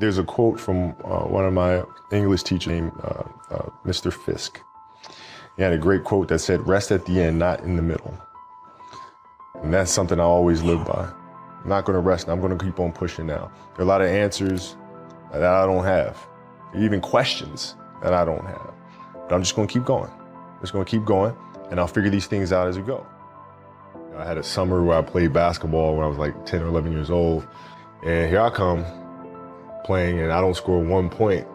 There's a quote from one of my English teachers named Mr. Fisk. He had a great quote that said, "Rest at the end, not in the middle." And that's something I always live by. I'm not gonna rest, I'm gonna keep on pushing now. There are a lot of answers that I don't have, even questions that I don't have. But I'm just gonna keep going. Just gonna keep going, and I'll figure these things out as we go. I had a summer where I played basketball when I was like 10 or 11 years old, and here I come playing, and I don't score 1 point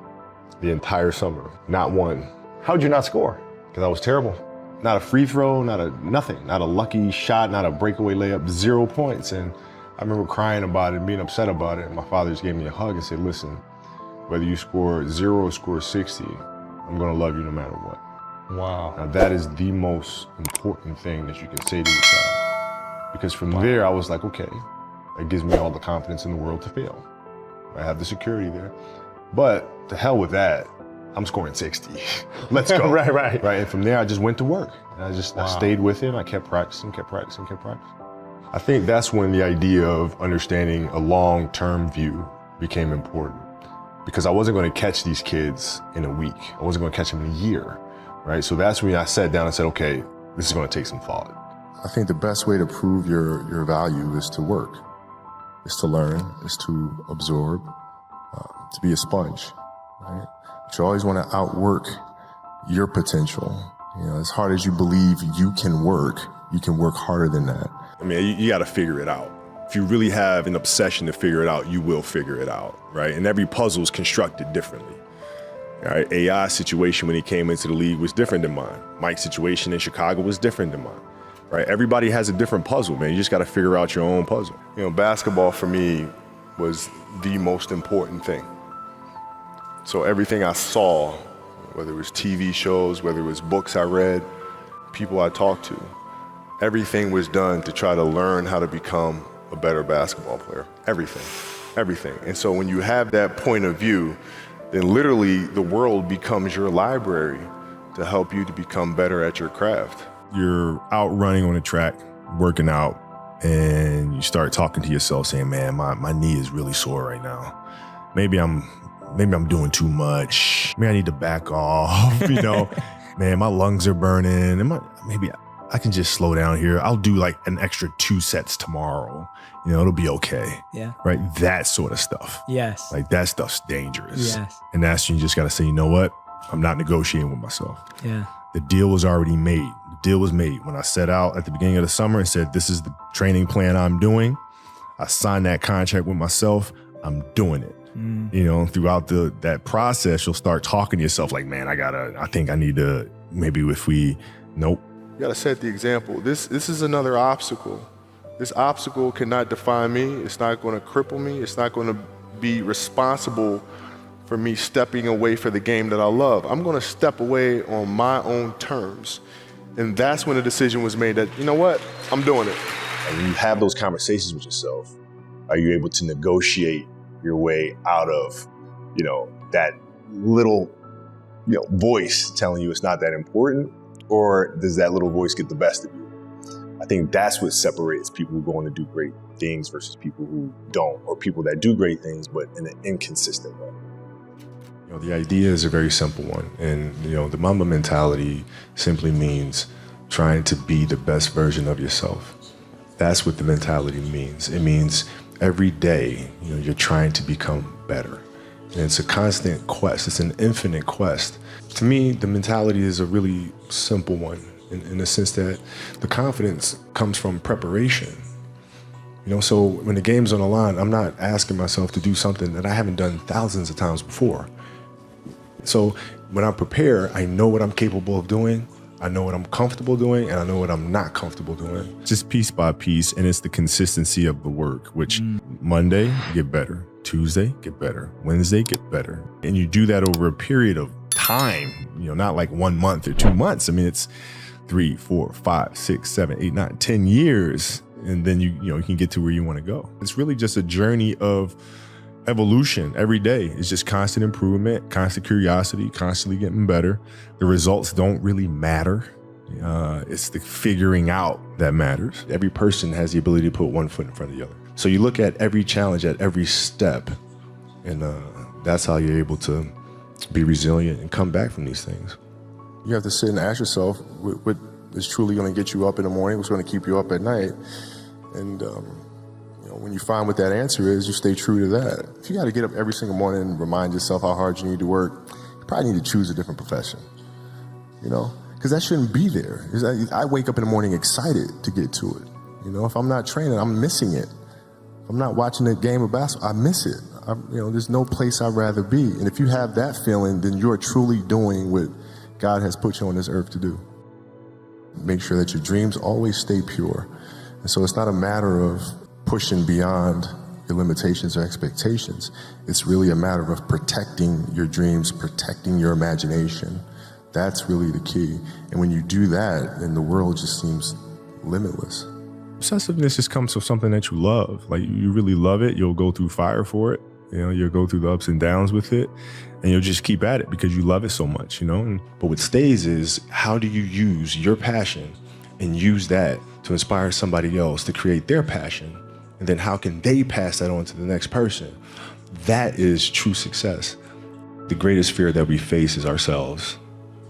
the entire summer, not one. How'd you not score? Because I was terrible. Not a free throw, nothing, not a lucky shot, not a breakaway layup, 0 points. And I remember crying about it and being upset about it. And my father just gave me a hug and said, "Listen, whether you score 0 or score 60, I'm gonna love you no matter what." Wow. Now that is the most important thing that you can say to your child. Because from there, I was like, okay, that gives me all the confidence in the world to fail. I have the security there. But to hell with that, I'm scoring 60. Let's go. Right. And from there, I just went to work. And I stayed with it. I kept practicing. I think that's when the idea of understanding a long-term view became important. Because I wasn't going to catch these kids in a week. I wasn't going to catch them in a year, right? So that's when I sat down and said, okay, this is going to take some thought. I think the best way to prove your value is to work, is to learn, is to absorb, to be a sponge, right? But you always want to outwork your potential. You know, as hard as you believe you can work harder than that. I mean, you got to figure it out. If you really have an obsession to figure it out, you will figure it out, right? And every puzzle is constructed differently. All right, AI's situation when he came into the league was different than mine. Mike's situation in Chicago was different than mine. Right, everybody has a different puzzle, man. You just got to figure out your own puzzle. You know, basketball for me was the most important thing. So everything I saw, whether it was TV shows, whether it was books I read, people I talked to, everything was done to try to learn how to become a better basketball player. Everything. And so when you have that point of view, then literally the world becomes your library to help you to become better at your craft. You're out running on the track, working out, and you start talking to yourself saying, man, my knee is really sore right now. Maybe I'm doing too much. Maybe I need to back off, you know. Man, my lungs are burning. Maybe I can just slow down here. I'll do like an extra 2 sets tomorrow. You know, it'll be okay. Yeah. Right? That sort of stuff. Yes. Like that stuff's dangerous. Yes. And that's when you just got to say, you know what? I'm not negotiating with myself. Yeah. The deal was already made. The deal was made when I set out at the beginning of the summer and said, this is the training plan I'm doing. I signed that contract with myself. I'm doing it. You know, throughout that process, you'll start talking to yourself like, man, I think I need to, maybe if we, nope. You gotta set the example. This is another obstacle. This obstacle cannot define me. It's not gonna cripple me. It's not gonna be responsible for me stepping away for the game that I love. I'm gonna step away on my own terms. And that's when the decision was made that, you know what, I'm doing it. And when you have those conversations with yourself, are you able to negotiate your way out of, you know, that little, you know, voice telling you it's not that important? Or does that little voice get the best of you? I think that's what separates people who go on to do great things versus people who don't, or people that do great things, but in an inconsistent way. You know, the idea is a very simple one. And, you know, the Mamba mentality simply means trying to be the best version of yourself. That's what the mentality means. It means every day, you know, you're trying to become better. And it's a constant quest. It's an infinite quest. To me, the mentality is a really simple one in the sense that the confidence comes from preparation. You know, so when the game's on the line, I'm not asking myself to do something that I haven't done thousands of times before. So when I prepare, I know what I'm capable of doing, I know what I'm comfortable doing, and I know what I'm not comfortable doing. Just piece by piece, and it's the consistency of the work, which Monday, get better. Tuesday, get better. Wednesday, get better. And you do that over a period of time, you know, not like 1 month or 2 months. I mean, it's 3, 4, 5, 6, 7, 8, 9, 10 years. And then you can get to where you want to go. It's really just a journey of evolution every day. It's just constant improvement, constant curiosity, constantly getting better. The results don't really matter. It's the figuring out that matters. Every person has the ability to put one foot in front of the other. So you look at every challenge at every step And that's how you're able to be resilient and come back from these things. You have to sit and ask yourself what is truly going to get you up in the morning, what's going to keep you up at night. And when you find what that answer is, you stay true to that. If you got to get up every single morning and remind yourself how hard you need to work, you probably need to choose a different profession, because that shouldn't be there. I wake up in the morning excited to get to it. If I'm not training, I'm missing it. If I'm not watching a game of basketball, I miss it. There's no place I'd rather be. And if you have that feeling, then you're truly doing what God has put you on this earth to do. Make sure that your dreams always stay pure. And so it's not a matter of pushing beyond your limitations or expectations. It's really a matter of protecting your dreams, protecting your imagination. That's really the key. And when you do that, then the world just seems limitless. Obsessiveness just comes from something that you love. Like, you really love it, you'll go through fire for it. You'll go through the ups and downs with it, and you'll just keep at it because you love it so much, But what stays is, how do you use your passion and use that to inspire somebody else to create their passion? And then how can they pass that on to the next person? That is true success. The greatest fear that we face is ourselves,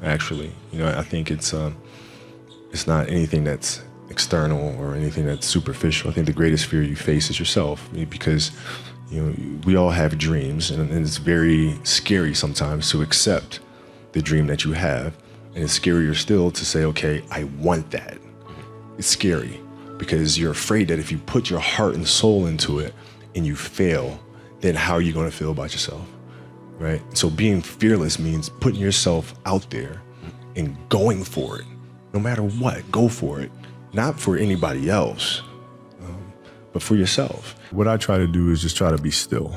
actually. I think it's not anything that's external or anything that's superficial. I think the greatest fear you face is yourself, because we all have dreams, and it's very scary sometimes to accept the dream that you have. And it's scarier still to say, okay, I want that. It's scary because you're afraid that if you put your heart and soul into it and you fail, then how are you going to feel about yourself, right? So being fearless means putting yourself out there and going for it. No matter what, go for it. Not for anybody else, but for yourself. What I try to do is just try to be still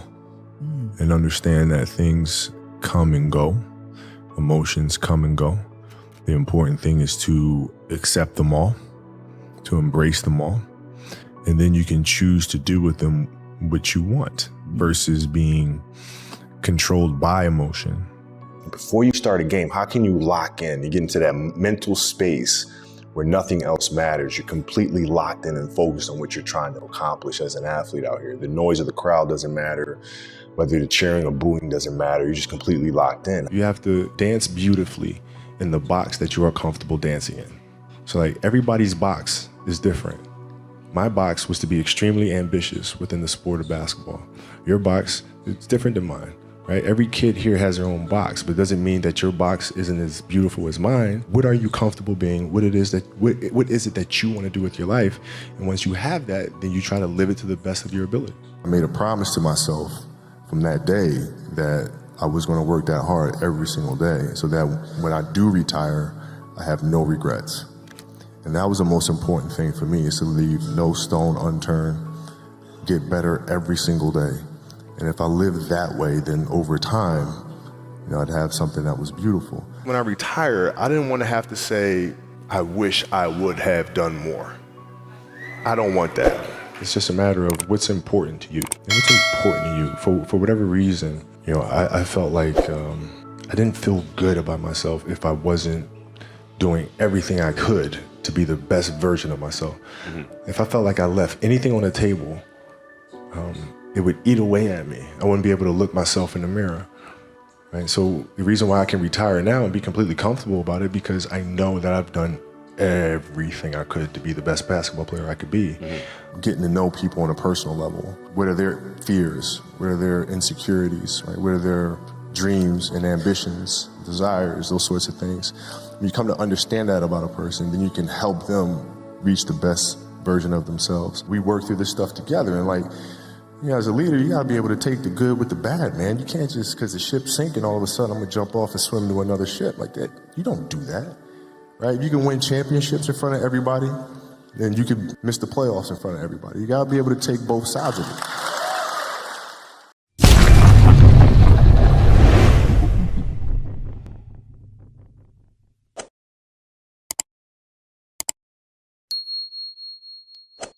and understand that things come and go, emotions come and go. The important thing is to accept them all, to embrace them all, and then you can choose to do with them what you want versus being controlled by emotion. Before you start a game, how can you lock in? You get into that mental space where nothing else matters. You're completely locked in and focused on what you're trying to accomplish as an athlete out here. The noise of the crowd doesn't matter. Whether the cheering or booing doesn't matter. You're just completely locked in. You have to dance beautifully in the box that you are comfortable dancing in. So everybody's box is different. My box was to be extremely ambitious within the sport of basketball. Your box is different than mine. Right? Every kid here has their own box, but it doesn't mean that your box isn't as beautiful as mine. What are you comfortable being? What is it that you want to do with your life? And once you have that, then you try to live it to the best of your ability. I made a promise to myself from that day that I was going to work that hard every single day so that when I do retire, I have no regrets. And that was the most important thing for me, is to leave no stone unturned, get better every single day. And if I lived that way, then over time, I'd have something that was beautiful. When I retire, I didn't want to have to say, I wish I would have done more. I don't want that. It's just a matter of what's important to you. And what's important to you, for whatever reason, I felt like I didn't feel good about myself if I wasn't doing everything I could to be the best version of myself. If I felt like I left anything on the table, it would eat away at me. I wouldn't be able to look myself in the mirror, right? So the reason why I can retire now and be completely comfortable about it, because I know that I've done everything I could to be the best basketball player I could be. Getting to know people on a personal level. What are their fears? What are their insecurities? Right? What are their dreams and ambitions, desires, those sorts of things? When you come to understand that about a person, then you can help them reach the best version of themselves. We work through this stuff together, and as a leader, you gotta be able to take the good with the bad, man. You can't just, because the ship's sinking, all of a sudden I'm gonna jump off and swim to another ship like that. You don't do that, right? If you can win championships in front of everybody, then you can miss the playoffs in front of everybody. You gotta be able to take both sides of it.